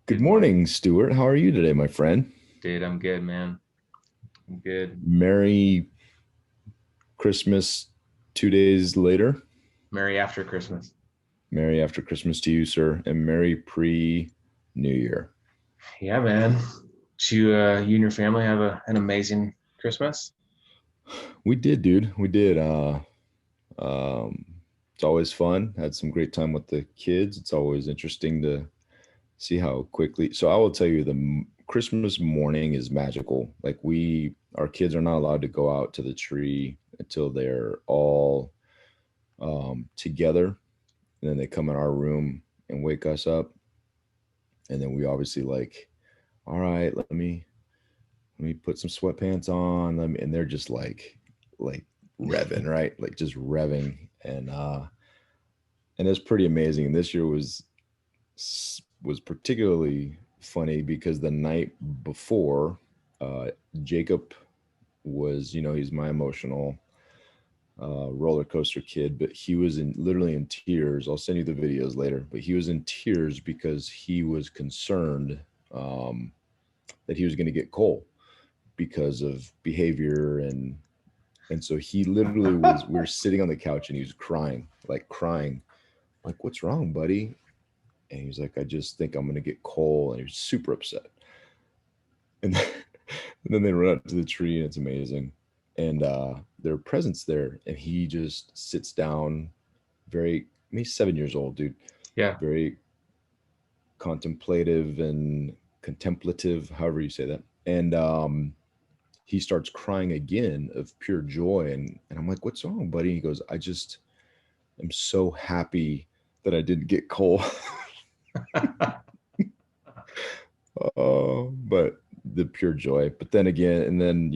Good Good morning. morning, Stuart. How are you today, my friend? Dude, I'm good, man. I'm good. Merry Christmas 2 days later. Merry after Christmas. Merry after Christmas to you, sir, and Merry pre-New Year. Yeah, man. Did you and your family have an amazing Christmas? We did, dude. We did. Um, it's always fun. Had some great time with the kids. It's always interesting to see how quickly. So I will tell you, Christmas morning is magical. Like our kids are not allowed to go out to the tree until they're all together, and then they come in our room and wake us up, and then we obviously like, all right, let me put some sweatpants on, and they're just like revving, right, like just revving, and it's pretty amazing. And this year was particularly funny because the night before, uh Jacob was, he's my emotional roller coaster kid, but he was literally in tears. I'll send you the videos later, but he was in tears because he was concerned, um, that he was going to get coal because of behavior, and so he literally was. We were sitting on the couch and he was crying, like, "What's wrong, buddy?" And he was like, "I just think I'm going to get coal," and he was super upset. And then, and then they run up to the tree and it's amazing, and there are presents there, and he just sits down, very, I mean, he's 7 years old, dude. Yeah. Very contemplative and contemplative, however you say that. And he starts crying again of pure joy. And I'm like, "What's wrong, buddy?" He goes, "I just am so happy that I didn't get coal." Oh, but the pure joy. But then again, and then,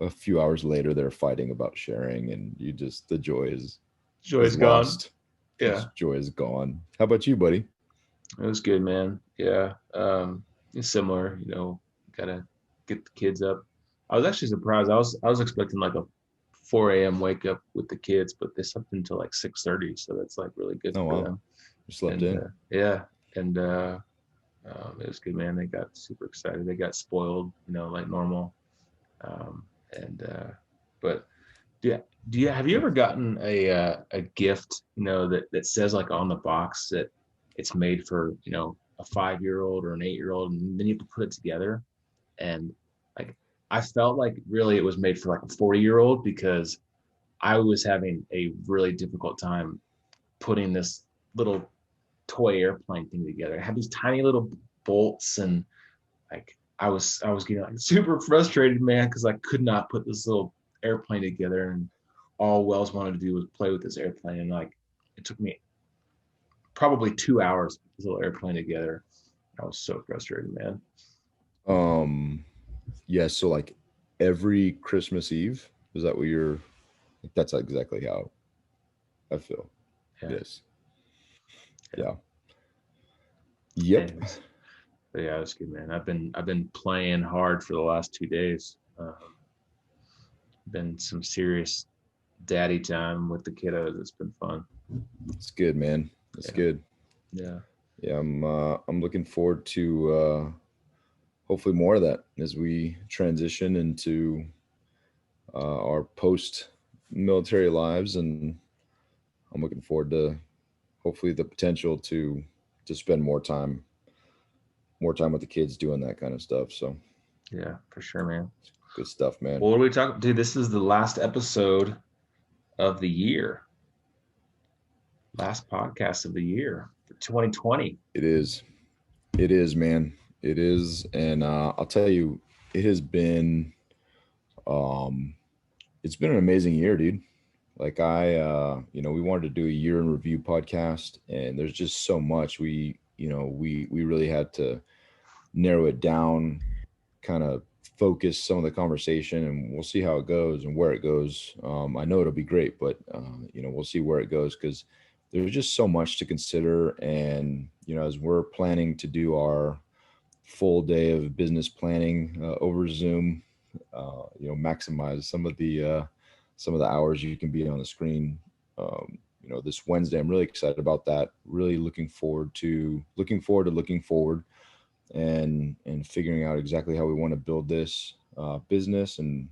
a few hours later, they're fighting about sharing, and the joy is Joy's gone. lost. His Yeah. joy is gone. How about you, buddy? It was good, man. Yeah. It's similar, gotta get the kids up. I was actually surprised. I was expecting like a 4 a.m. wake up with the kids, but they slept until like 6:30, so that's like really good Oh, for wow. them. You slept And in. yeah, and it was good, man. They got super excited. They got spoiled, like normal. And but do you, have you ever gotten a gift, that says like on the box that it's made for, a 5-year old or an 8-year old, and then you have to put it together, and like I felt like really it was made for like a 40-year-old because I was having a really difficult time putting this little toy airplane thing together. It had these tiny little bolts, and like I was getting like super frustrated, man, because I could not put this little airplane together, and all Wells wanted to do was play with this airplane, and like it took me probably 2 hours to put this little airplane together. I was so frustrated, man. Um, yeah, so like every Christmas Eve, is that what you're like? That's exactly how I feel. It Yeah, is. yeah. Yeah. Yep. Anyways, but yeah, it was good, man. I've been playing hard for the last 2 days. Been some serious daddy time with the kiddos. It's been fun. It's good, man. It's Yeah, good. yeah, Yeah, I'm looking forward to hopefully more of that as we transition into our post military lives, and I'm looking forward to hopefully the potential to spend more time with the kids doing that kind of stuff. So yeah, for sure, man. good stuff, man. Well, what are we talking, dude? This is the last episode of the year, last podcast of the year for 2020. It is. It is, man. It is, and I'll tell you, it has been. Um, it's been an amazing year, dude. Like we wanted to do a year in review podcast, and there's just so much we really had to narrow it down, kind of focus some of the conversation, and we'll see how it goes and where it goes. I know it'll be great, but we'll see where it goes because there's just so much to consider. And as we're planning to do our full day of business planning over Zoom, maximize some of the hours you can be on the screen. This Wednesday, I'm really excited about that. Really looking forward to looking forward. and figuring out exactly how we want to build this business and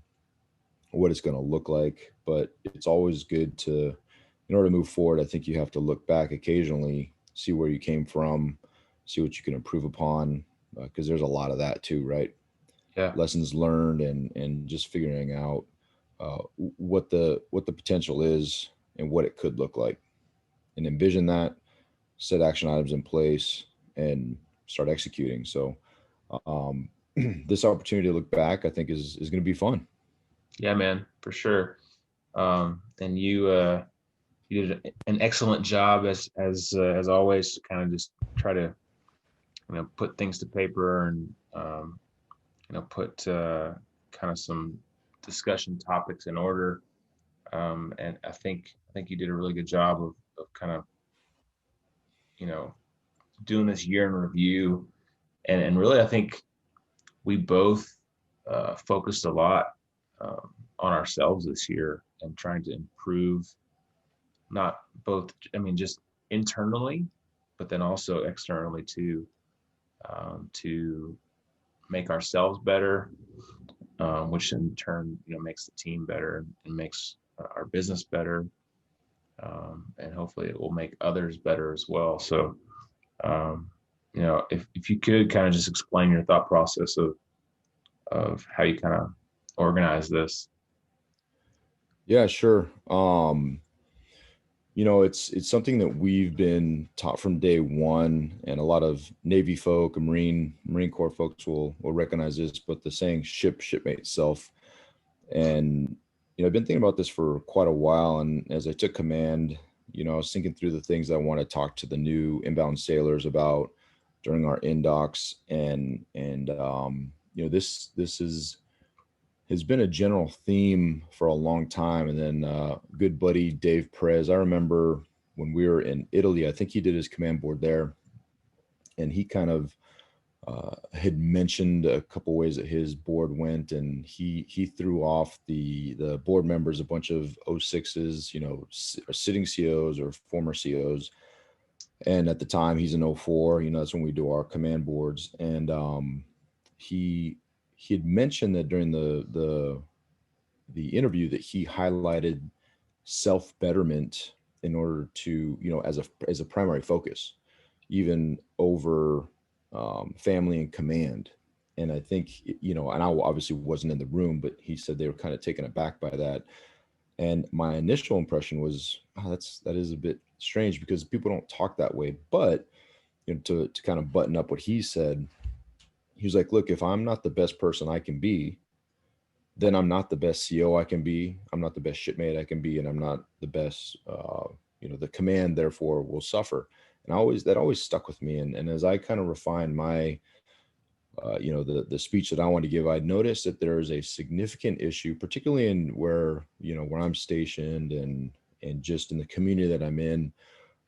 what it's going to look like. But it's always good to, in order to move forward, I think you have to look back occasionally, see where you came from, see what you can improve upon, because there's a lot of that too, right? Yeah. Lessons learned and just figuring out what the potential is and what it could look like, and envision that, set action items in place, and start executing. So um, this opportunity to look back, I think, is going to be fun. Yeah, man, for sure. And you did an excellent job as always to kind of just try to put things to paper and put kind of some discussion topics in order. And I think you did a really good job of kind of you know doing this year in review. And really, I think we both focused a lot on ourselves this year and trying to improve, not both, I mean, just internally, but then also externally too, to make ourselves better, which in turn, makes the team better and makes our business better. And hopefully it will make others better as well. So, if you could kind of just explain your thought process of how you kind of organize this. Yeah, sure. It's something that we've been taught from day one, and a lot of Navy folk and Marine Corps folks will recognize this. But the saying "shipmate self," and I've been thinking about this for quite a while. And as I took command, I was thinking through the things I want to talk to the new inbound sailors about during our indocs, and this is has been a general theme for a long time. And then good buddy Dave Perez, I remember when we were in Italy, I think he did his command board there, and he kind of had mentioned a couple ways that his board went, and he threw off the board members a bunch of O6s, sitting COs or former COs. And at the time, he's an O4. That's when we do our command boards. And he he had mentioned that during the interview that he highlighted self betterment in order to, as a primary focus, even over family and command. And I think, and I obviously wasn't in the room, but he said they were kind of taken aback by that. And my initial impression was, oh, that is a bit strange because people don't talk that way. But to kind of button up what he said, he was like, look, if I'm not the best person I can be, then I'm not the best CO I can be. I'm not the best shipmate I can be, and I'm not the best. The command therefore will suffer. And that always stuck with me. And as I kind of refined my, the speech that I want to give, I noticed that there is a significant issue, particularly in where I'm stationed and just in the community that I'm in.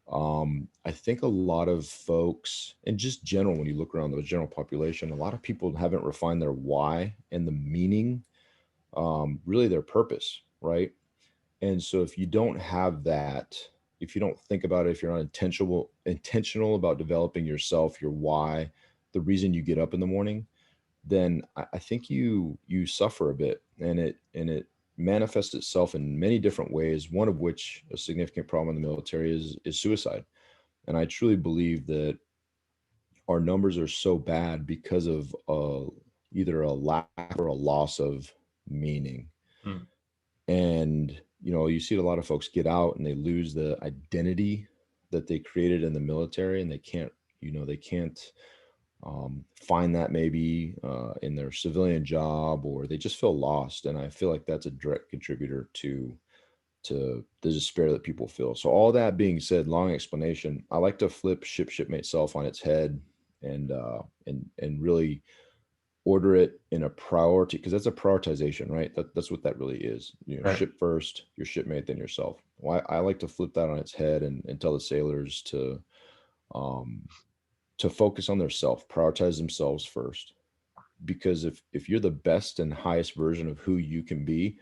I think a lot of folks, and just general, when you look around the general population, a lot of people haven't refined their why and the meaning, really their purpose, right? And so if you don't have that, if you don't think about it, if you're not intentional about developing yourself, your why, the reason you get up in the morning, then I think you suffer a bit, and it manifests itself in many different ways. One of which, a significant problem in the military, is suicide. And I truly believe that our numbers are so bad because of either a lack or a loss of meaning. Mm. And you see a lot of folks get out and they lose the identity that they created in the military, and they can't find that maybe in their civilian job, or they just feel lost. And I feel like that's a direct contributor to the despair that people feel. So all that being said, long explanation, I like to flip shipmate self on its head, and really order it in a priority, because that's a prioritization, right? That's what that really is. Right. Ship first, your shipmate, then yourself. Well, I like to flip that on its head, and tell the sailors um, to focus on their self, prioritize themselves first. Because if you're the best and highest version of who you can be,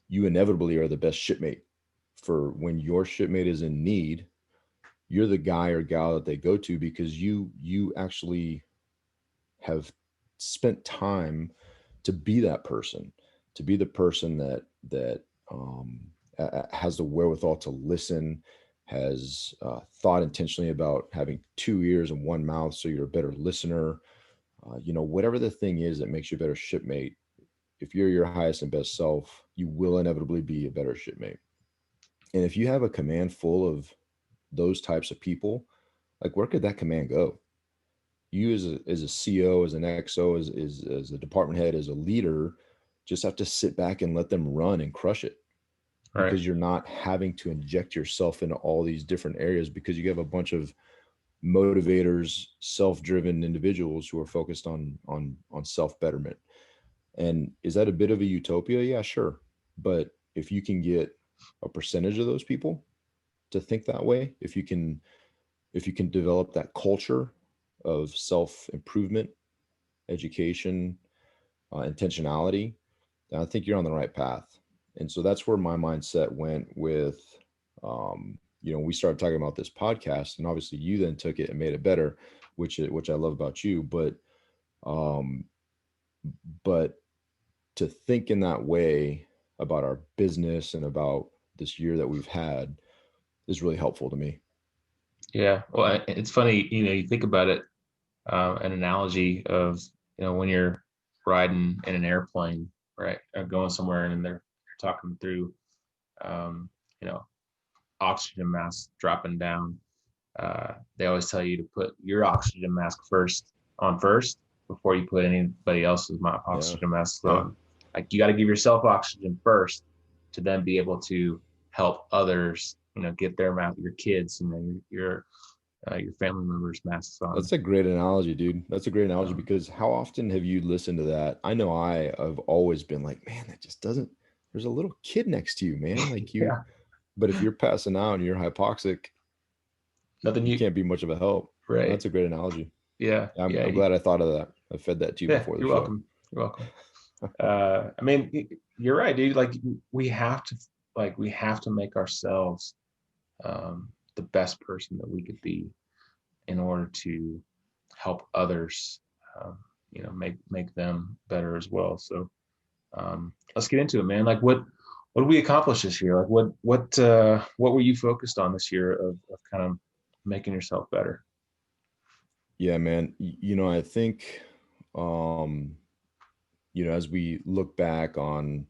you inevitably are the best shipmate. For when your shipmate is in need, you're the guy or gal that they go to, because you actually have spent time to be that person, to be the person that has the wherewithal to listen, has thought intentionally about having two ears and one mouth, so you're a better listener. Whatever the thing is that makes you a better shipmate, if you're your highest and best self, you will inevitably be a better shipmate. And if you have a command full of those types of people, like where could that command go? You as a CO, as an XO, as a department head, as a leader, just have to sit back and let them run and crush it, Right. because you're not having to inject yourself into all these different areas, because you have a bunch of motivators, self-driven individuals who are focused on self-betterment. And is that a bit of a utopia? Yeah, sure. But if you can get a percentage of those people to think that way, if you can develop that culture of self-improvement, education, intentionality, then I think you're on the right path. And so that's where my mindset went with, we started talking about this podcast, and obviously you then took it and made it better, which I love about you. Um, but to think in that way about our business and about this year that we've had is really helpful to me. Yeah. Well, it's funny, you think about it, an analogy of, when you're riding in an airplane, right, or going somewhere and they're talking through, um, you know, oxygen mask dropping down. They always tell you to put your oxygen mask first before you put anybody else's Yeah. oxygen masks Yeah. on. Like you got to give yourself oxygen first to then be able to help others, get their mask, your kids, your family members masks on. That's a great analogy, dude. That's a great analogy, Um, because how often have you listened to that? I know I have always been like, man, that just doesn't, there's a little kid next to you, man. Like yeah, but if you're passing out and you're hypoxic, nothing you you can't be much of a help. right. That's a great analogy. Yeah, I'm yeah, glad I thought of that. I fed that to you yeah. before the You're show. welcome. You're welcome. I mean, you're right, dude. Like we have to make ourselves the best person that we could be in order to help others, um, make them better as well. So let's get into it, man. Like what did we accomplish this year? Like what were you focused on this year of kind of making yourself better? Yeah, man. I think, um, as we look back on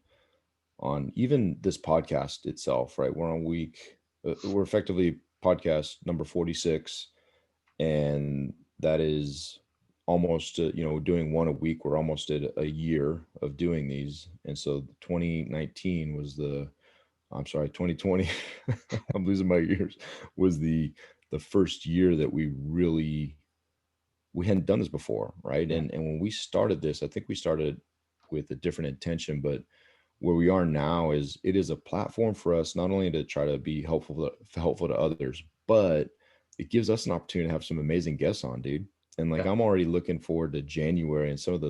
even this podcast itself, right? We're effectively podcast number 46, and that is almost, doing one a week. We're almost at a year of doing these. And so 2019 was I'm sorry, 2020, I'm losing my years, was the first year that we hadn't done this before, right? Yeah, And when we started this, I think we started with a different intention, but where we are now is it is a platform for us not only to try to be helpful to others, but it gives us an opportunity to have some amazing guests on, dude. And like yeah, I'm already looking forward to January and some of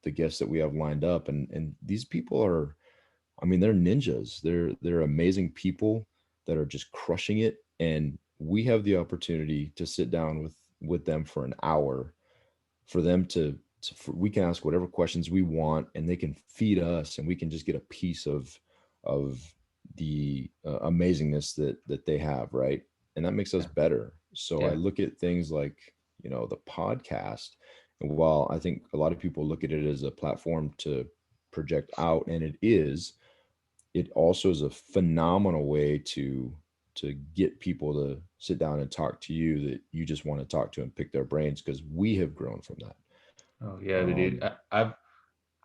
the guests that we have lined up, and these people are, I mean, they're ninjas. They're amazing people that are just crushing it, and we have the opportunity to sit down with them for an hour, for them we can ask whatever questions we want, and they can feed us, and we can just get a piece of the amazingness that they have, right? And that makes us yeah, better. So I yeah, look at things like, the podcast, and while I think a lot of people look at it as a platform to project out, and it is, it also is a phenomenal way to get people to sit down and talk to you, that you just want to talk to and pick their brains, because we have grown from that. oh yeah, dude. um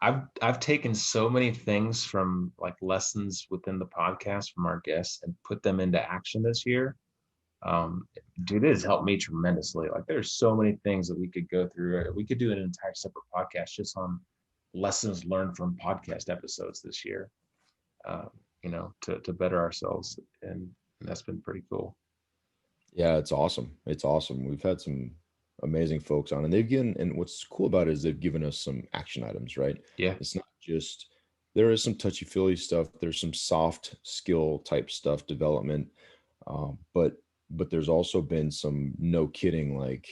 I've taken so many things from like lessons within the podcast from our guests and put them into action this year. Um, Dude, it has helped me tremendously. Like there's so many things that we could go through. We could do an entire separate podcast just on lessons learned from podcast episodes this year. Um, to better ourselves, and that's been pretty cool. yeah, it's awesome. We've had some amazing folks on, and what's cool about it is they've given us some action items, right? Yeah, It's not just, there is some touchy feely stuff, there's some soft skill type stuff development, but there's also been some, no kidding, like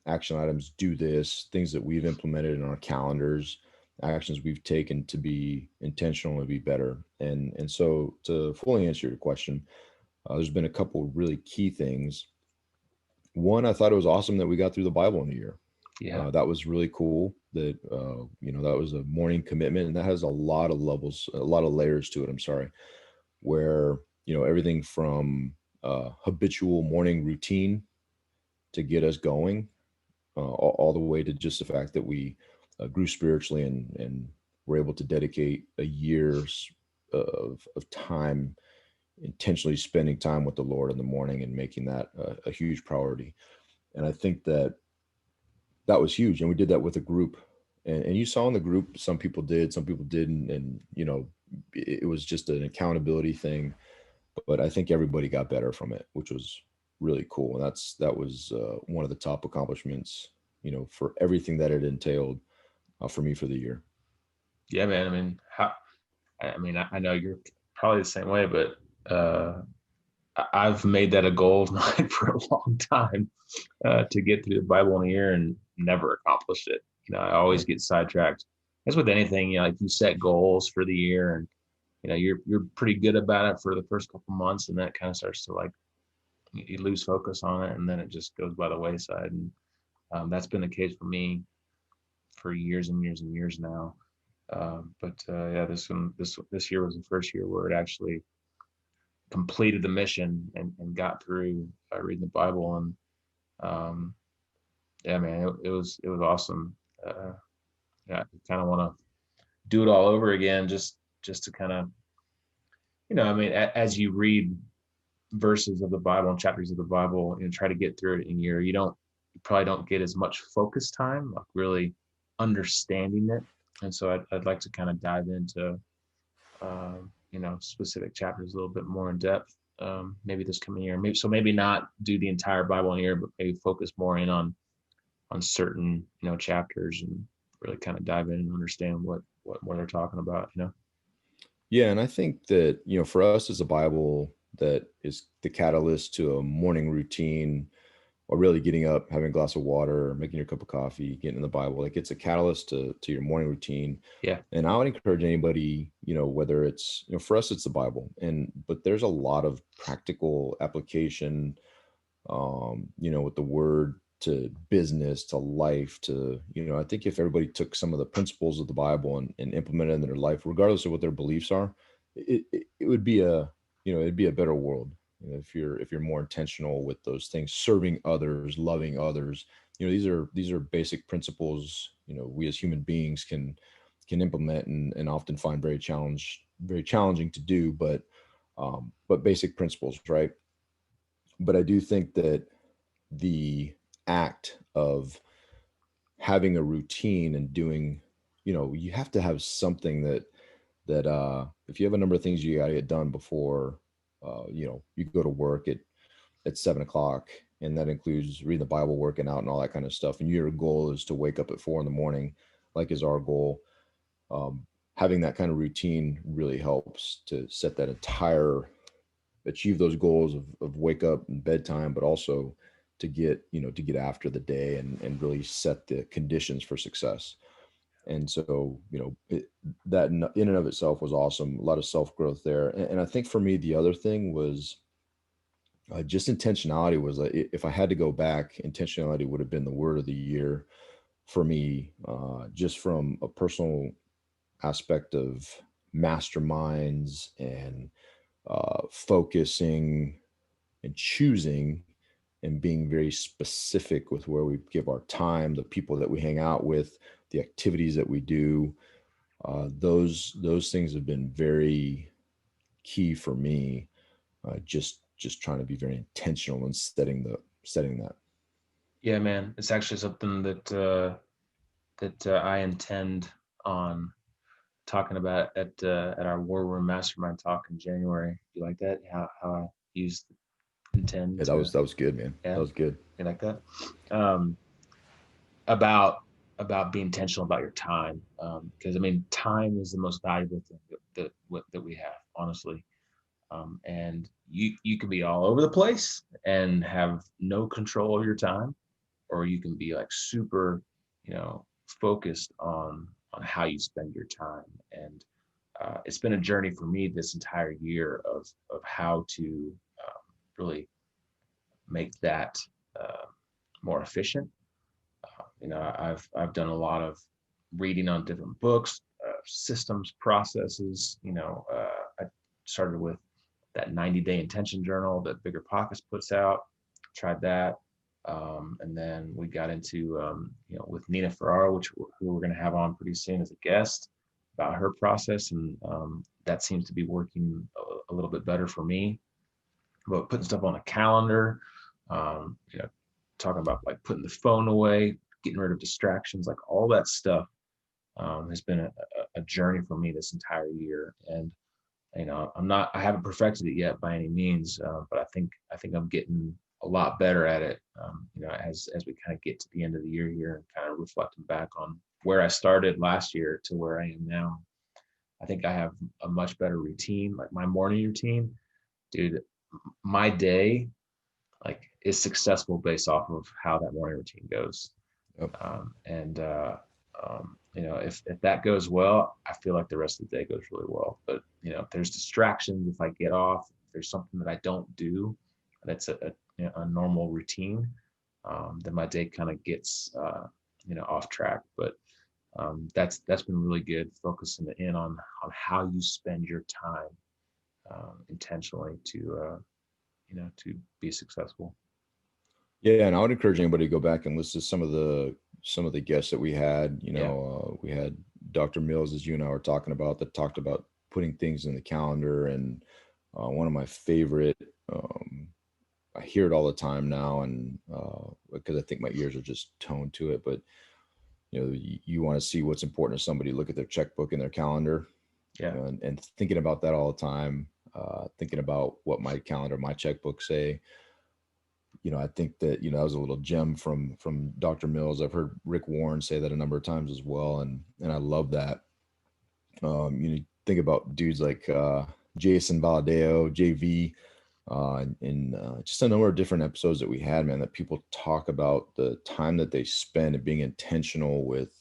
action items, do this, things that we've implemented in our calendars, actions we've taken to be intentional and be better. And so to fully answer your question, there's been a couple really key things. One, I thought it was awesome that we got through the Bible in a year. Yeah. That was really cool. That that was a morning commitment, and that has a lot of levels, a lot of layers to it. I'm sorry, where everything from habitual morning routine to get us going, all the way to just the fact that we grew spiritually and were able to dedicate a year's of time intentionally spending time with the Lord in the morning and making that a huge priority. And I think that that was huge. And we did that with a group. And you saw in the group, some people did, some people didn't. And, it was just an accountability thing. But I think everybody got better from it, which was really cool. And that was one of the top accomplishments, for everything that it entailed for me for the year. Yeah, man. I mean, I know you're probably the same way, but I've made that a goal of mine for a long time, to get through the Bible in a year and never accomplished it. I always Right. get sidetracked. As with anything, like you set goals for the year, and you're pretty good about it for the first couple months, and that kind of starts to, like, you lose focus on it, and then it just goes by the wayside. And that's been the case for me for years and years and years now. But yeah, this year was the first year where it actually completed the mission and got through reading the Bible. And um, yeah, man, it was awesome. Yeah, I kind of want to do it all over again, just to kind of, I mean, as you read verses of the Bible and chapters of the Bible and try to get through it in a year, you probably don't get as much focus time, like really understanding it. And so I'd like to kind of dive into specific chapters a little bit more in depth. Maybe this coming year, maybe not do the entire Bible in a year, but maybe focus more in on certain chapters, and really kind of dive in and understand what they're talking about. Yeah, and I think that, for us as a Bible, that is the catalyst to a morning routine, or really getting up, having a glass of water, making your cup of coffee, getting in the Bible. Like, it's a catalyst to your morning routine. Yeah. And I would encourage anybody, whether it's, for us, it's the Bible. But there's a lot of practical application, with the word to business, to life, to, I think if everybody took some of the principles of the Bible and implemented in their life, regardless of what their beliefs are, it would be it'd be a better world. If you're more intentional with those things, serving others, loving others, these are basic principles, we as human beings can implement and often find very challenging to do, but basic principles, right? But I do think that the act of having a routine and doing, you have to have something that if you have a number of things you got to get done before, you go to work at 7 o'clock, and that includes reading the Bible, working out, and all that kind of stuff. And your goal is to wake up at 4 in the morning, like is our goal. Having that kind of routine really helps to set that entire achieve those goals of wake up and bedtime, but also to get after the day and really set the conditions for success. And so, that in and of itself was awesome. A lot of self growth there. And I think for me, the other thing was just intentionality. Was like, if I had to go back, intentionality would have been the word of the year for me, just from a personal aspect of masterminds and focusing and choosing and being very specific with where we give our time, the people that we hang out with, the activities that we do. Those things have been very key for me. Just trying to be very intentional and setting that. Yeah, man, it's actually something that I intend on talking about at our War Room Mastermind talk in January. You like that? How I use intend Yeah, that to, was that was good, man. That yeah, was good. you like that? Um, about being intentional about your time, because I mean, time is the most valuable thing that we have, honestly. And you can be all over the place and have no control of your time, or you can be like super, focused on how you spend your time. And it's been a journey for me this entire year of how to really make that uh, more efficient. I've done a lot of reading on different books, systems, processes. I started with that 90-day intention journal that Bigger Pockets puts out. Tried that. And then we got into, with Nina Ferraro, who we're going to have on pretty soon as a guest, about her process. And that seems to be working a little bit better for me. But putting stuff on a calendar, um, you know, talking about like putting the phone away, getting rid of distractions, like all that stuff has been a journey for me this entire year. And I haven't perfected it yet by any means, but I think I'm getting a lot better at it. As we kind of get to the end of the year here and kind of reflecting back on where I started last year to where I am now. I think I have a much better routine, like my morning routine, dude. My day like is successful based off of how that morning routine goes. Yep. If that goes well, I feel like the rest of the day goes really well. But if there's distractions, if I get off, if there's something that I don't do, that's a normal routine, then my day kind of gets off track. But that's been really good, focusing in on how you spend your time intentionally to be successful. Yeah, and I would encourage anybody to go back and listen to some of the guests that we had. Yeah, We had Dr. Mills, as you and I were talking about, that talked about putting things in the calendar, and one of my favorite. I hear it all the time now, and because I think my ears are just toned to it. But you want to see what's important to somebody, look at their checkbook and their calendar, yeah, and thinking about that all the time. Thinking about what my calendar, my checkbook say. I think that that was a little gem from Dr. Mills. I've heard Rick Warren say that a number of times as well, and I love that. Think about dudes like Jason Valadeo, JV, and just a number of different episodes that we had, man. That people talk about the time that they spend and being intentional with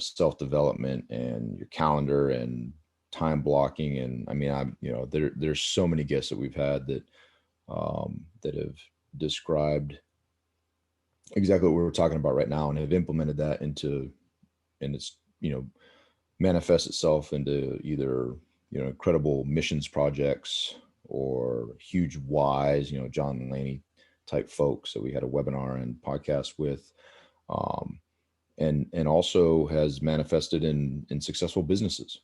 self development and your calendar and time blocking. And I mean, there's so many guests that we've had that have described exactly what we're talking about right now and have implemented that and it's manifests itself into either incredible missions projects or huge whys, John Laney type folks that we had a webinar and podcast with, um, and also has manifested in successful businesses,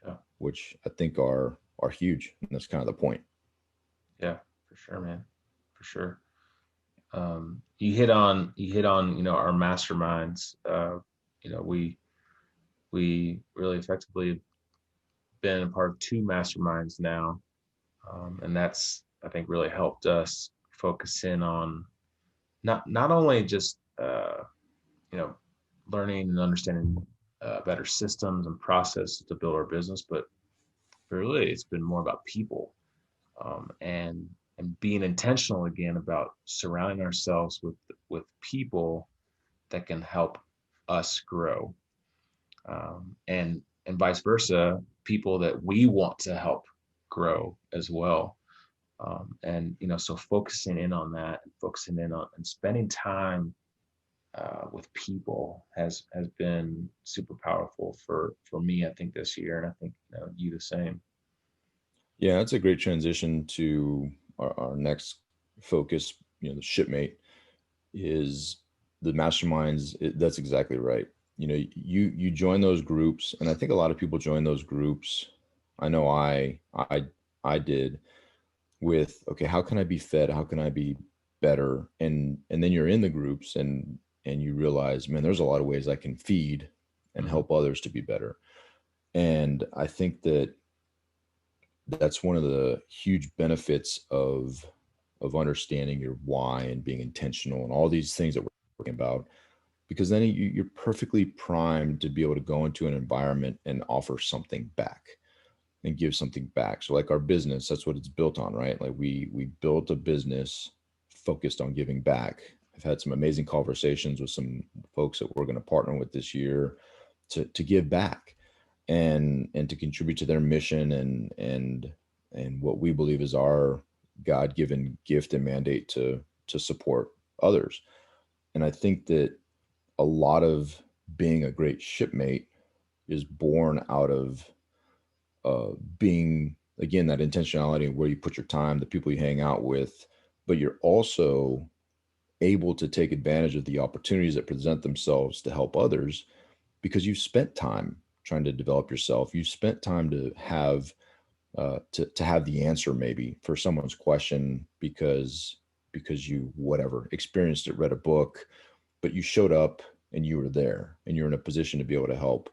yeah, which I think are huge, and that's kind of the point. yeah, for sure, man, for sure. You hit on our masterminds. We really effectively been a part of two masterminds now, and that's I think really helped us focus in on not only just you know learning and understanding better systems and processes to build our business, but really it's been more about people, and being intentional again about surrounding ourselves with people that can help us grow, and vice versa, people that we want to help grow as well. And so focusing in on that, and focusing in on and spending time with people has been super powerful for me, I think, this year, and I think you the same. Yeah, that's a great transition to our next focus. The shipmate is the masterminds. That's exactly right. You join those groups, and I think a lot of people join those groups. I know I did, with, okay, how can I be fed? How can I be better? And then you're in the groups, and you realize, man, there's a lot of ways I can feed and Hmm. help others to be better. And I think that's one of the huge benefits of understanding your why and being intentional and all these things that we're talking about, because then you're perfectly primed to be able to go into an environment and offer something back and give something back. So like our business, that's what it's built on, right? Like we built a business focused on giving back, I've had some amazing conversations with some folks that we're going to partner with this year to give back and to contribute to their mission and what we believe is our God-given gift and mandate to support others. And I think that a lot of being a great shipmate is born out of being, again, that intentionality where you put your time, the people you hang out with, but you're also able to take advantage of the opportunities that present themselves to help others because you've spent time trying to develop yourself. You've spent time to have the answer maybe for someone's question because you whatever experienced it, read a book, but you showed up and you were there and you're in a position to be able to help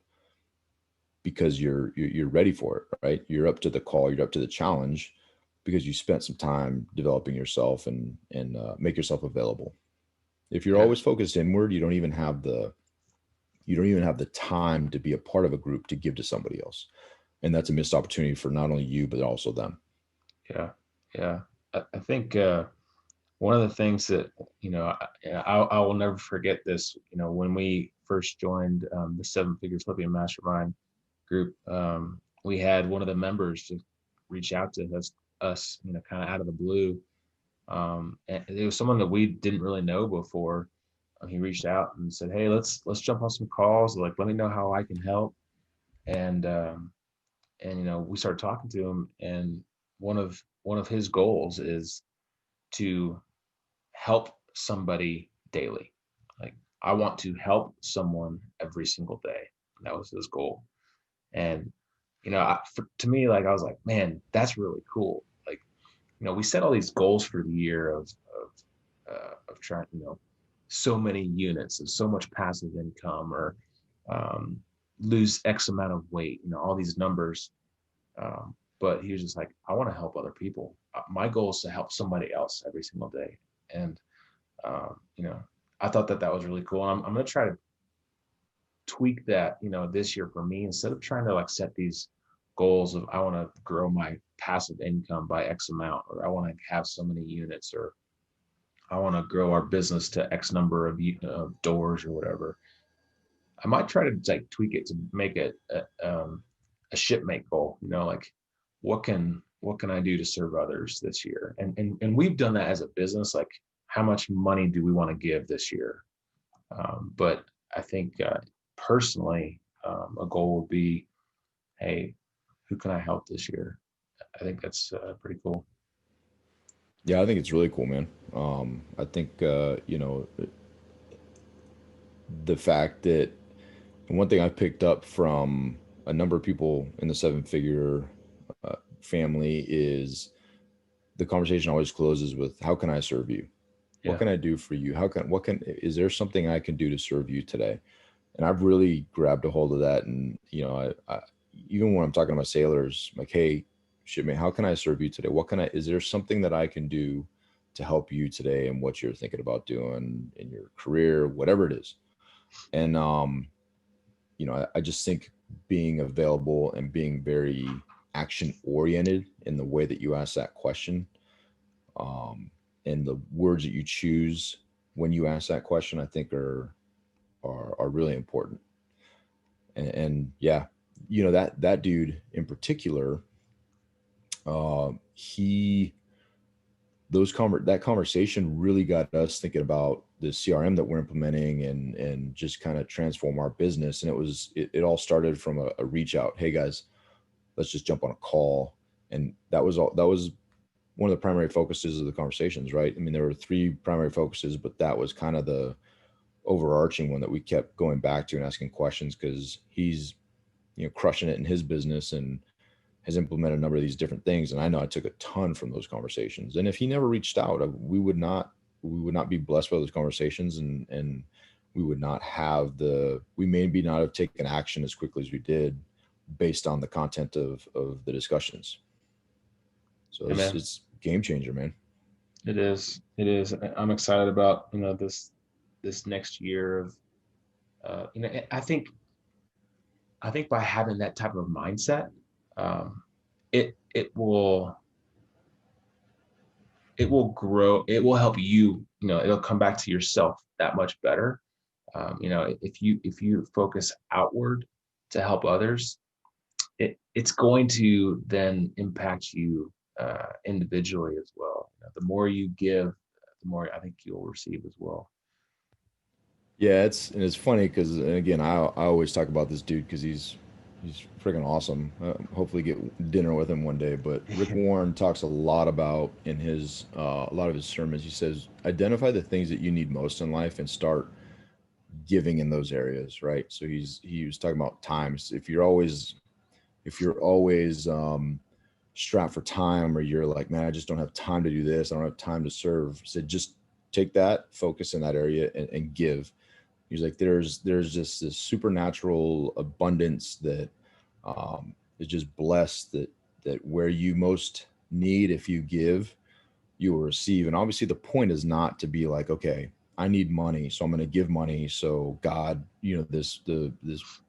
because you're ready for it, right? You're up to the call, you're up to the challenge because you spent some time developing yourself and make yourself available. If you're Yeah. always focused inward, you don't even have the time to be a part of a group to give to somebody else, and that's a missed opportunity for not only you but also them. Yeah. Yeah. I think one of the things that, I will never forget this, when we first joined the Seven Figure Flipping Mastermind group, we had one of the members to reach out to us, kind of out of the blue. And it was someone that we didn't really know before. He reached out and said, "Hey, let's jump on some calls. Like, let me know how I can help." And we started talking to him, and one of his goals is to help somebody daily. Like, I want to help someone every single day. And that was his goal. And to me, like, I was like, man, that's really cool. Like, we set all these goals for the year of trying, so many units and so much passive income, or um, lose X amount of weight, all these numbers. But he was just like, I want to help other people. My goal is to help somebody else every single day. And, um, you know, I thought that was really cool. And I'm going to try to tweak that, this year for me, instead of trying to like set these goals of, I want to grow my passive income by X amount, or I want to have so many units, or I want to grow our business to X number of doors or whatever. I might try to like tweak it to make it a shipmate goal. Like, what can I do to serve others this year? And we've done that as a business. Like, how much money do we want to give this year? But I think personally, a goal would be, hey, who can I help this year? I think that's pretty cool. Yeah, I think it's really cool, man. I think the fact that, and one thing I've picked up from a number of people in the seven figure family is the conversation always closes with, how can I serve you? What Yeah, can I do for you? Is there something I can do to serve you today? And I've really grabbed a hold of that. And, even when I'm talking to my sailors, like, hey, shipmate, how can I serve you today? Is there something that I can do to help you today and what you're thinking about doing in your career, whatever it is? And, I just think being available and being very action oriented in the way that you ask that question, um, and the words that you choose when you ask that question, I think are really important. And yeah, that dude in particular, he that conversation really got us thinking about the CRM that we're implementing and just kind of transform our business. And it all started from a reach out. Hey guys, let's just jump on a call. And that was one of the primary focuses of the conversations, right? I mean, there were three primary focuses, but that was kind of the overarching one that we kept going back to and asking questions, because he's crushing it in his business and has implemented a number of these different things. And I know I took a ton from those conversations. And if he never reached out, we would not be blessed by those conversations, and we maybe not have taken action as quickly as we did based on the content of the discussions. So yeah, man, it's game changer, man. it is. It is. I'm excited about this next year of I think by having that type of mindset, um, it will it will grow. It will help you. You know, it'll come back to yourself that much better. You know, if you focus outward to help others, it's going to then impact you individually as well. You know, the more you give, the more I think you'll receive as well. Yeah, it's funny because again, I always talk about this dude because he's freaking awesome. Hopefully, get dinner with him one day. But Rick Warren talks a lot about in his a lot of his sermons. He says identify the things that you need most in life and start giving in those areas, right? So he was talking about times. If you're always strapped for time, or you're like, man, I just don't have time to do this. I don't have time to serve. So just take that, focus in that area, and give. He's like, there's just this supernatural abundance that is just blessed, that where you most need, if you give, you will receive. And obviously the point is not to be like, okay, I need money, so I'm going to give money. So God, this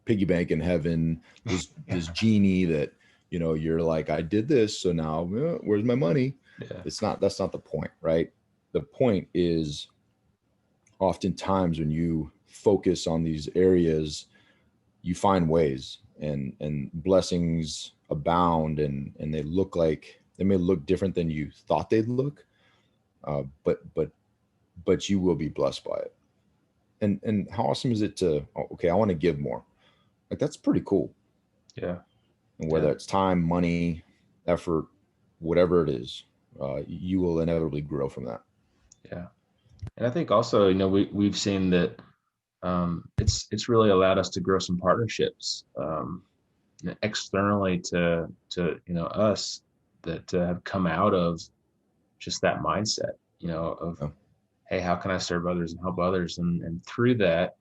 piggy bank in heaven, Yeah, this genie that, you're like, I did this, so now where's my money? yeah, That's not the point, right? The point is oftentimes when you focus on these areas, you find ways, and blessings abound, and they may look different than you thought they'd look, but you will be blessed by it. And how awesome is it to, oh, okay, I want to give more. Like, that's pretty cool. yeah, And yeah, whether it's time, money, effort, whatever it is, you will inevitably grow from that. yeah. And I think also, you know, we've seen that it's really allowed us to grow some partnerships you know, externally to you know us that have come out of just that mindset. You know, of Yeah. hey, how can I serve others and help others? And through that,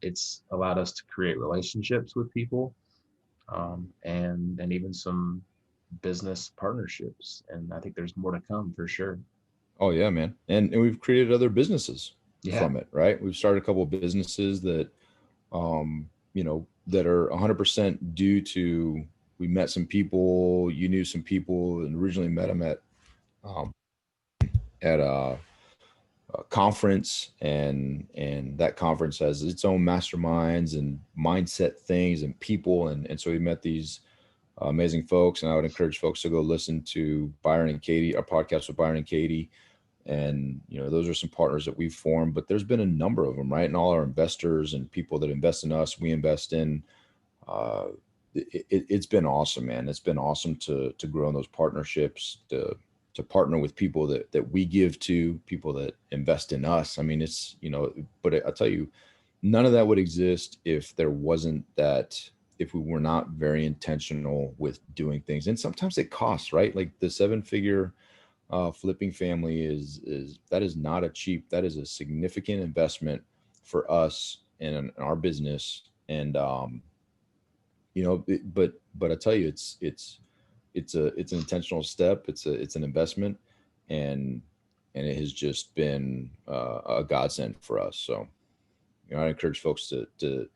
it's allowed us to create relationships with people, and even some business partnerships. And I think there's more to come for sure. Oh yeah, man. And we've created other businesses Yeah, from it, right? We've started a couple of businesses that that are 100% due to, we met some people, you knew some people, and originally met them um, at a conference, and that conference has its own masterminds and mindset things and people, and so we met these amazing folks. And I would encourage folks to go listen to Byron and Katie, our podcast with Byron and Katie. And those are some partners that we've formed, but there's been a number of them, right? And all our investors and people that invest in us, we invest in. uh, it's been awesome, man. It's been awesome to grow in those partnerships, to partner with people that we give to, people that invest in us. I mean, it's, but I'll tell you, none of that would exist if there wasn't that, if we were not very intentional with doing things. And sometimes it costs, right? Like the 7-figure flipping family is that is not a cheap, that is a significant investment for us in our business. And but I tell you, it's an intentional step. It's an investment, and it has just been a godsend for us. So I encourage folks to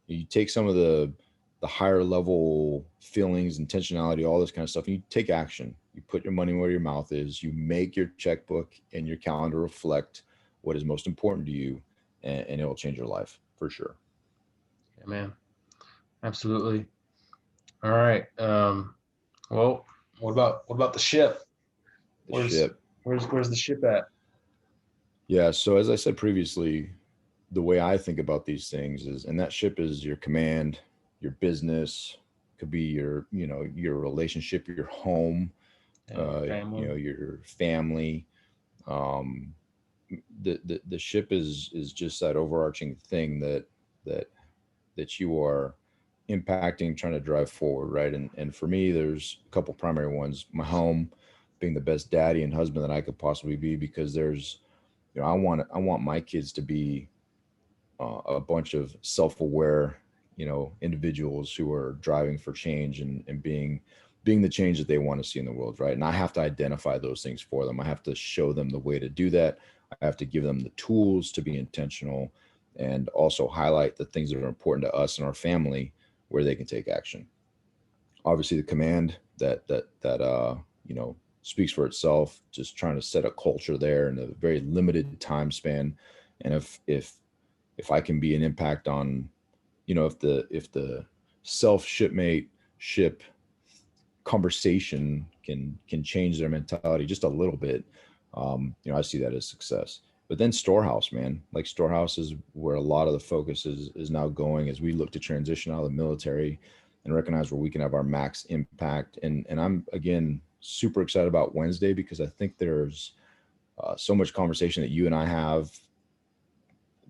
you take some of the higher level feelings, intentionality, all this kind of stuff, and you take action. You put your money where your mouth is. You make your checkbook and your calendar reflect what is most important to you, and it will change your life for sure. yeah, man, absolutely. All right. Well, what about the ship? The Where's ship. where's the ship at? Yeah. So as I said previously, the way I think about these things is, and that ship is your command, your business, could be your relationship, your home, Yeah, your family. your family. Um, the ship is just that overarching thing that that you are impacting, trying to drive forward, right? And for me, there's a couple primary ones. My home, being the best daddy and husband that I could possibly be, because there's, I want my kids to be a bunch of self-aware, individuals who are driving for change, and being the change that they want to see in the world, right? And I have to identify those things for them. I have to show them the way to do that. I have to give them the tools to be intentional, and also highlight the things that are important to us and our family, where they can take action. Obviously, the command that speaks for itself. Just trying to set a culture there in a very limited time span. And if I can be an impact on, if the self shipmate ship conversation can change their mentality just a little bit, I see that as success. But then Storehouse, man, like Storehouse is where a lot of the focus is now going as we look to transition out of the military and recognize where we can have our max impact. And I'm again super excited about Wednesday because I think there's so much conversation that you and I have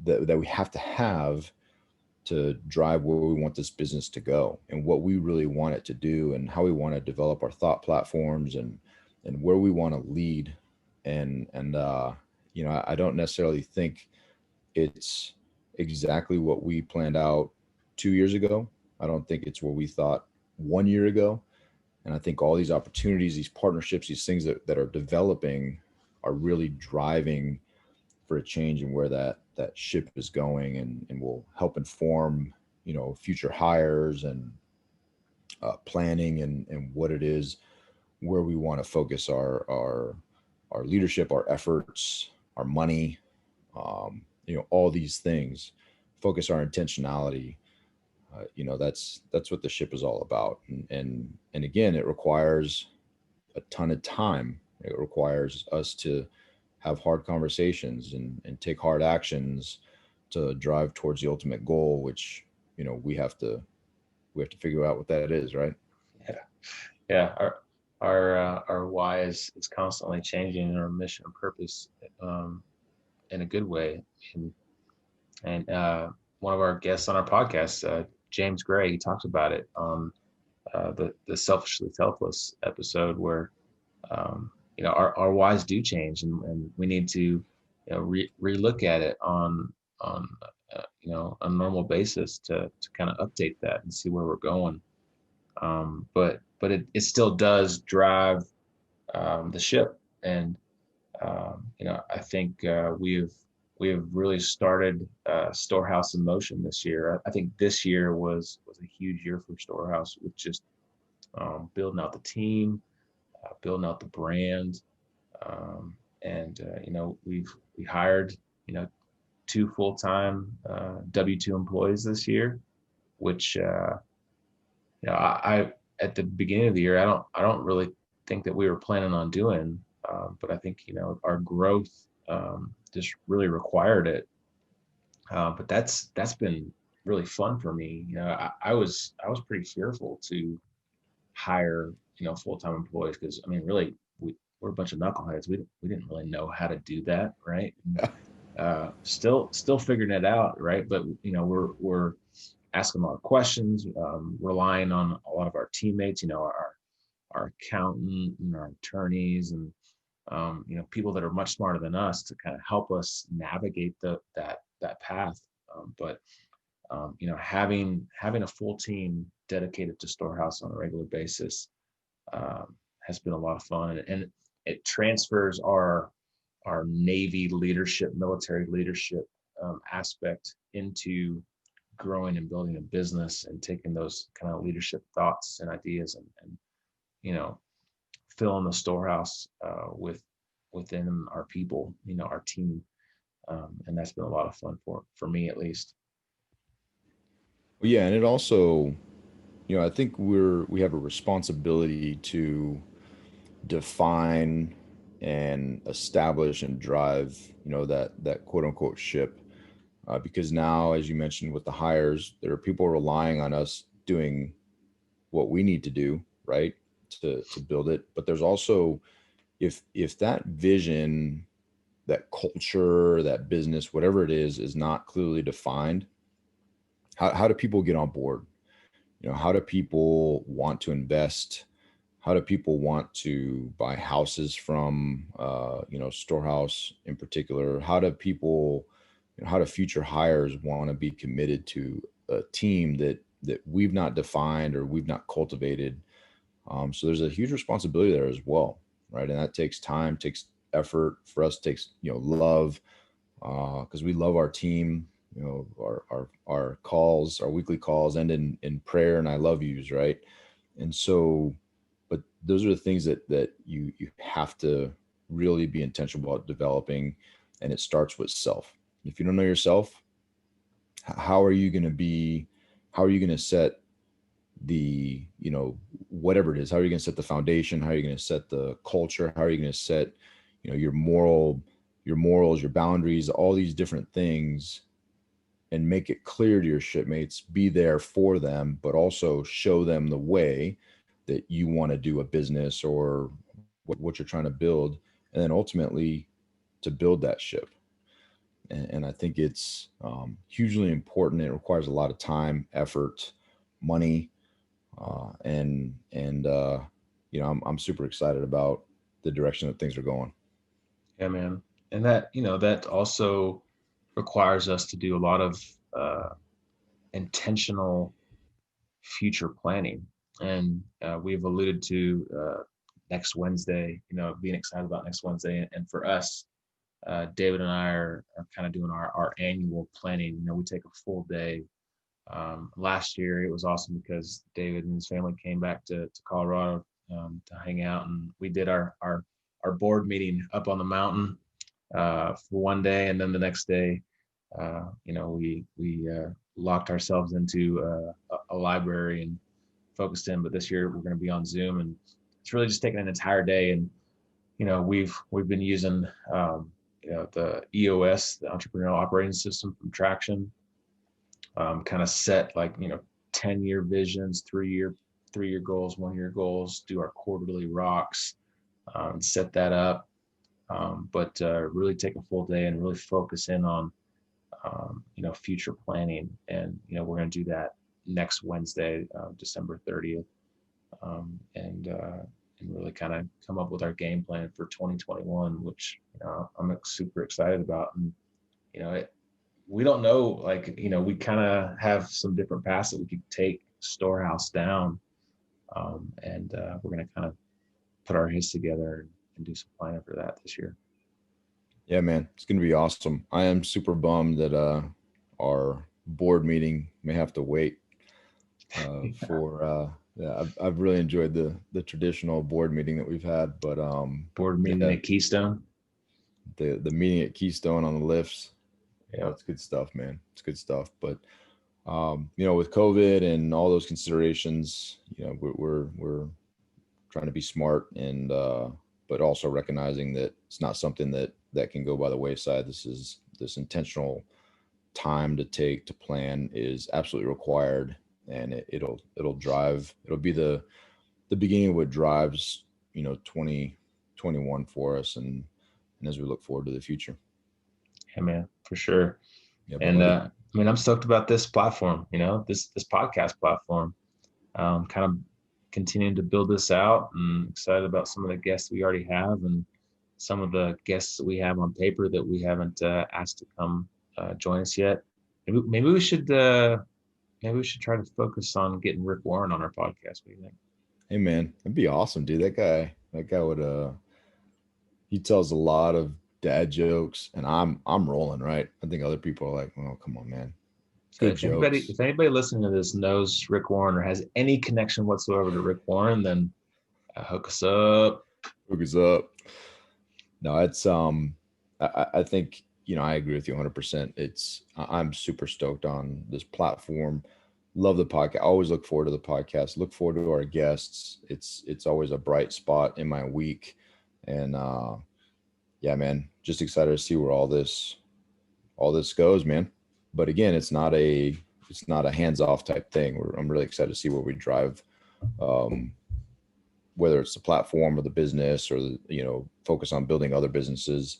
that we have to have to drive where we want this business to go and what we really want it to do and how we want to develop our thought platforms and where we want to lead. And I don't necessarily think it's exactly what we planned out 2 years ago. I don't think it's what we thought 1 year ago. And I think all these opportunities, these partnerships, these things that are developing are really driving for a change in where that ship is going, and will help inform future hires and planning and what it is where we want to focus our leadership, our efforts, our money, all these things, focus our intentionality. That's what the ship is all about. And again, it requires a ton of time. It requires us to have hard conversations and take hard actions to drive towards the ultimate goal, which we have to figure out what that is, right? Yeah, yeah. Our why is constantly changing, and our mission and purpose, um, in a good way. And one of our guests on our podcast, James Gray, he talked about it on the selfishly selfless episode, where our whys do change, and we need to relook at it on a normal basis to kind of update that and see where we're going. But it still does drive the ship. And I think we have really started Storehouse in motion this year. I think this year was a huge year for Storehouse, with just building out the team, building out the brand, and we hired two full-time W-2 employees this year, which I at the beginning of the year, I don't really think that we were planning on doing, but I think our growth just really required it. But that's been really fun for me. I was pretty fearful to hire full-time employees, because I mean, really, we're a bunch of knuckleheads. We didn't really know how to do that, right? And, still figuring it out, right? But we're asking a lot of questions, relying on a lot of our teammates, our accountant and our attorneys, and people that are much smarter than us to kind of help us navigate that path. But having a full team dedicated to Storehouse on a regular basis has been a lot of fun, and it transfers our Navy leadership, military leadership aspect into growing and building a business, and taking those kind of leadership thoughts and ideas, and you know filling the Storehouse within our people, our team, and that's been a lot of fun for me, at least. Well, yeah, and it also, I think we have a responsibility to define and establish and drive, that quote unquote ship, because now, as you mentioned, with the hires, there are people relying on us doing what we need to do, right, to build it. But there's also, if that vision, that culture, that business, whatever it is not clearly defined, how do people get on board? How do people want to invest? How do people want to buy houses from, Storehouse in particular? How do people, how do future hires want to be committed to a team that we've not defined or we've not cultivated? So there's a huge responsibility there as well, right? And that takes time, takes effort for us, takes love, because we love our team. Our calls, our weekly calls end in prayer and I love yous, right? And so but those are the things that you have to really be intentional about developing, and it starts with self. If you don't know yourself, how are you going to be? How are you going to set the, whatever it is? How are you going to set the foundation? How are you going to set the culture? How are you going to set, your morals, your boundaries, all these different things, and make it clear to your shipmates, be there for them, but also show them the way that you want to do a business or what you're trying to build, and then ultimately to build that ship. And I think it's hugely important. It requires a lot of time, effort, money, and I'm super excited about the direction that things are going. Yeah, man. And that, that also requires us to do a lot of uh, intentional future planning. And we've alluded to next Wednesday, being excited about next Wednesday. And for us, David and I are kind of doing our annual planning. We take a full day. Last year, it was awesome because David and his family came back to Colorado to hang out, and we did our board meeting up on the mountain for one day, and then the next day, we locked ourselves into a library and focused in. But this year, we're going to be on Zoom, and it's really just taking an entire day. And we've been using the EOS, the Entrepreneurial Operating System from Traction, kind of set like 10-year visions, three-year goals, 1-year goals, do our quarterly rocks, set that up, but really take a full day and really focus in on future planning. And we're going to do that next Wednesday, December 30th, and really kind of come up with our game plan for 2021, which I'm super excited about. And we don't know, like, we kind of have some different paths that we could take Storehouse down, and we're going to kind of put our heads together and do some planning for that this year. Yeah, man, it's going to be awesome. I am super bummed that our board meeting may have to wait for. Yeah, I've really enjoyed the traditional board meeting that we've had, but Board meeting yeah, at Keystone. the meeting at Keystone on the lifts, Yeah, it's good stuff, man. It's good stuff. But with COVID and all those considerations, we're trying to be smart, and but also recognizing that it's not something that can go by the wayside. This intentional time to take to plan is absolutely required, and it'll be the beginning of what drives 2021 for us, and as we look forward to the future. yeah, man, for sure. Yeah, And buddy. I mean, I'm stoked about this platform, this podcast platform. Kind of continuing to build this out, and excited about some of the guests we already have, and some of the guests that we have on paper that we haven't asked to come join us yet. Maybe we should try to focus on getting Rick Warren on our podcast. What do you think? Hey, man, that'd be awesome, dude. That guy would he tells a lot of dad jokes, and I'm rolling, right. I think other people are like, oh, come on, man, So good if jokes. anybody listening to this knows Rick Warren or has any connection whatsoever to Rick Warren, then hook us up. Hook us up. No, it's I think I agree with you 100%. I'm super stoked on this platform. Love the podcast. Always look forward to the podcast. Look forward to our guests. It's always a bright spot in my week, and yeah, man, just excited to see where all this goes, man. But again, it's not a hands off type thing. I'm really excited to see where we drive, um, whether it's the platform or the business, or focus on building other businesses.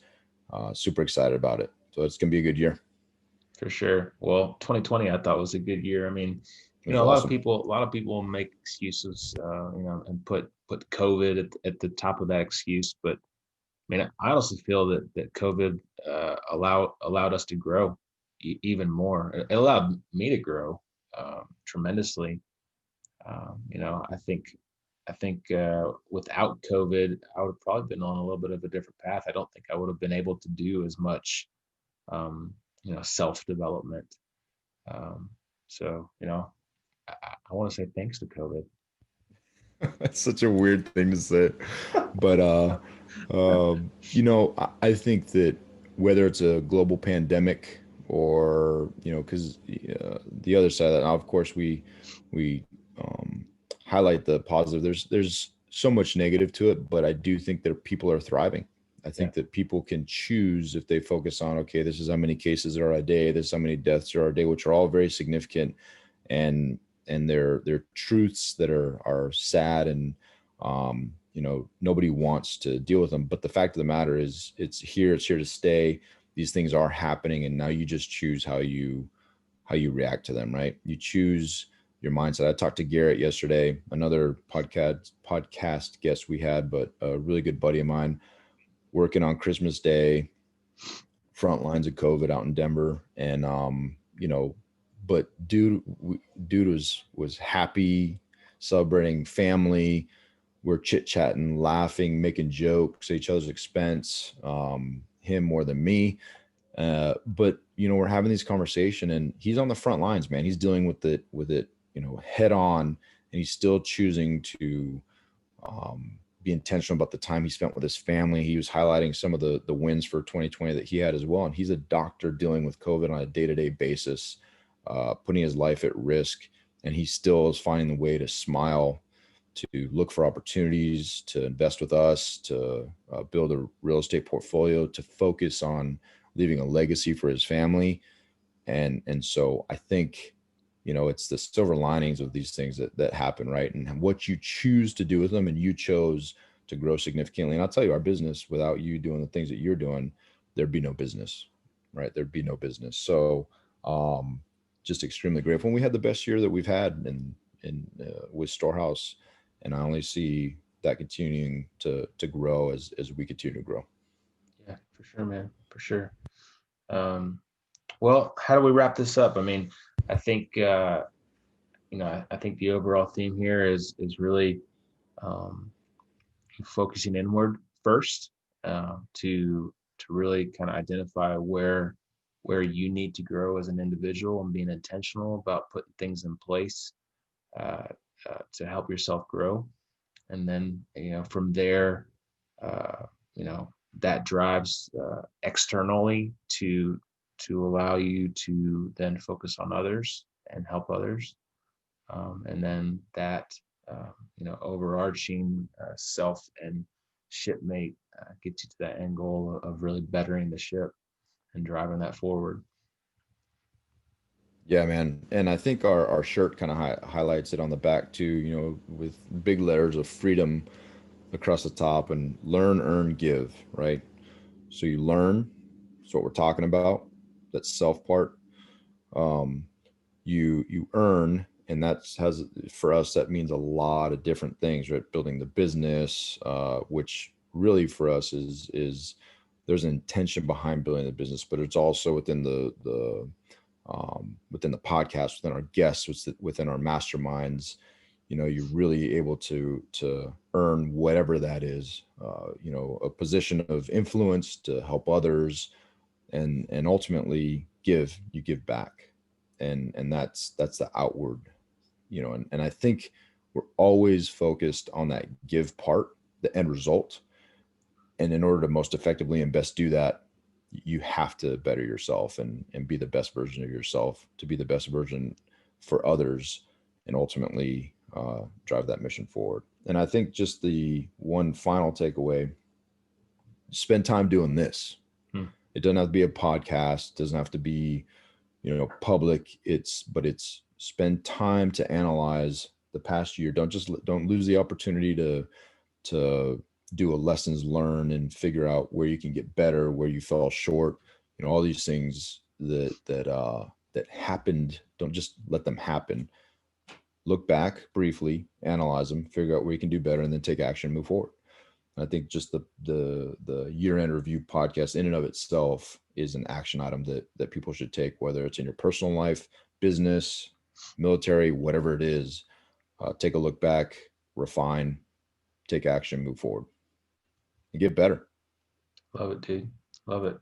Super excited about it. So it's gonna be a good year. For sure. Well, 2020 I thought was a good year. I mean, It was a awesome. lot of people make excuses, and put COVID at the top of that excuse. But I mean, I honestly feel that COVID allowed us to grow even more. It allowed me to grow tremendously. I think without COVID, I would have probably been on a little bit of a different path. I don't think I would have been able to do as much, um, self development. Um, so, I want to say thanks to COVID. That's such a weird thing to say. But I think that whether it's a global pandemic or, because the other side of that, now, of course, we highlight the positive. There's so much negative to it, but I do think that people are thriving. I Yeah. think that people can choose if they focus on, okay, this is how many cases there are a day, this is how many deaths there are a day, which are all very significant, and they're truths that are sad, and nobody wants to deal with them. But the fact of the matter is, it's here to stay. These things are happening, and now you just choose how you react to them, right? You choose your mindset. I talked to Garrett yesterday, another podcast guest we had, but a really good buddy of mine, working on Christmas Day, front lines of COVID out in Denver, and but dude was happy, celebrating family. We're chit chatting, laughing, making jokes at each other's expense. Him more than me, but we're having this conversation, and he's on the front lines, man. He's dealing with it, head on, and he's still choosing to be intentional about the time he spent with his family. He was highlighting some of the wins for 2020 that he had as well. And he's a doctor dealing with COVID on a day-to-day basis, putting his life at risk. And he still is finding the way to smile, to look for opportunities, to invest with us, to build a real estate portfolio, to focus on leaving a legacy for his family. And so I think, it's the silver linings of these things that happen, right? And what you choose to do with them. And you chose to grow significantly. And I'll tell you, our business, without you doing the things that you're doing, there'd be no business, right? There'd be no business. So just extremely grateful. And we had the best year that we've had with Storehouse. And I only see that continuing to grow as we continue to grow. Yeah, for sure, man, for sure. Um, well, how do we wrap this up? I mean, I think I think the overall theme here is really um, focusing inward first, to really kind of identify where you need to grow as an individual, and being intentional about putting things in place uh, to help yourself grow. And then from there, uh, you know that drives externally to allow you to then focus on others and help others, and then that overarching self and shipmate gets you to that end goal of really bettering the ship and driving that forward. Yeah, man. And I think our shirt kind of highlights it on the back too, with big letters of freedom across the top, and learn, earn, give, right? So you learn, that's what we're talking about. That self part. Um, you earn, and that's has for us, that means a lot of different things, right? Building the business, which really for us is there's an intention behind building the business, but it's also within the podcast, within our guests, within our masterminds. You're really able to earn whatever that is. A position of influence to help others, and ultimately you give back, and that's the outward. And I think we're always focused on that give part, the end result. And in order to most effectively and best do that, you have to better yourself, and be the best version of yourself, to be the best version for others, and ultimately drive that mission forward. And I think just the one final takeaway: spend time doing this. Hmm. It doesn't have to be a podcast, doesn't have to be public. It's spend time to analyze the past year. Don't lose the opportunity to do a lessons learned, and figure out where you can get better, where you fell short. All these things that happened, don't just let them happen. Look back briefly, analyze them, figure out where you can do better, and then take action, move forward. I think just the year end review podcast in and of itself is an action item that people should take, whether it's in your personal life, business, military, whatever it is. Take a look back, refine, take action, move forward, and get better. Love it, dude. Love it.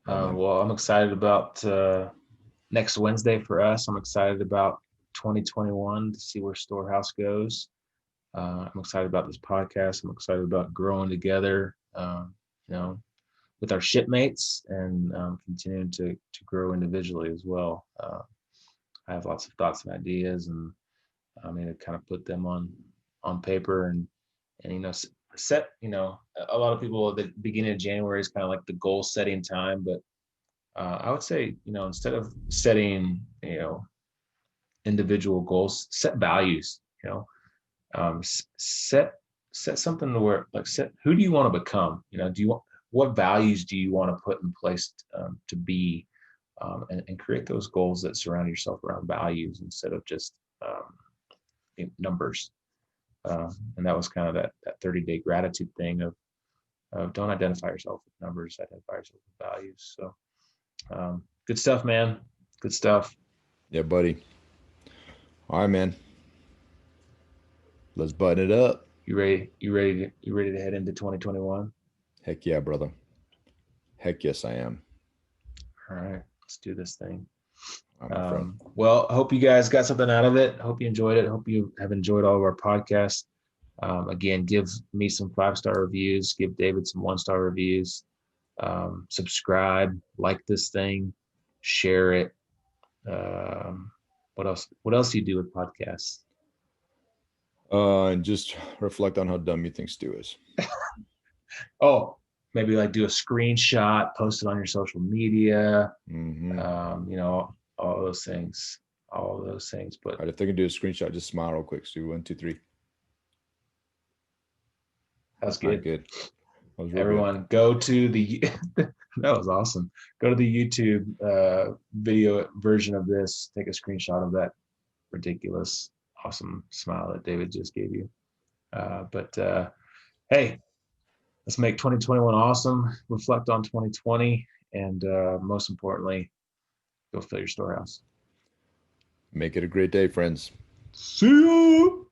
Yeah, man. Well, I'm excited about next Wednesday for us. I'm excited about 2021 to see where Storehouse goes. I'm excited about this podcast. I'm excited about growing together, with our shipmates, and continuing to grow individually as well. I have lots of thoughts and ideas, and I'm going to kind of put them on paper, and set. A lot of people at the beginning of January is kind of like the goal setting time, but I would say, instead of setting, individual goals, set values. Set something to where, like, set who do you want to become. Do you want, what values do you want to put in place to be, and create those goals that surround yourself around values instead of just numbers. And that was kind of that 30-day gratitude thing of don't identify yourself with numbers, identify yourself with values. So good stuff, man. Good stuff. Yeah, buddy. All right, man. Let's button it up. You ready? You ready to head into 2021? Heck yeah, brother. Heck yes, I am. All right, let's do this thing. All right, my friend. Well, I hope you guys got something out of it. I hope you enjoyed it. I hope you have enjoyed all of our podcasts. Again, give me some 5-star reviews. Give David some 1-star reviews. Subscribe, like this thing, share it. What else? What else do you do with podcasts? And just reflect on how dumb you think Stu is. Oh, maybe like do a screenshot, post it on your social media. Mm-hmm. All those things. All those things. But all right, if they can do a screenshot, just smile real quick, Stu. 1, 2, 3. That's good. Right, good. That was real Everyone, good. go to the. That was awesome. Go to the YouTube video version of this. Take a screenshot of that ridiculous, awesome smile that David just gave you. But hey, let's make 2021 awesome. Reflect on 2020, and most importantly, go fill your storehouse. Make it a great day, friends. See you.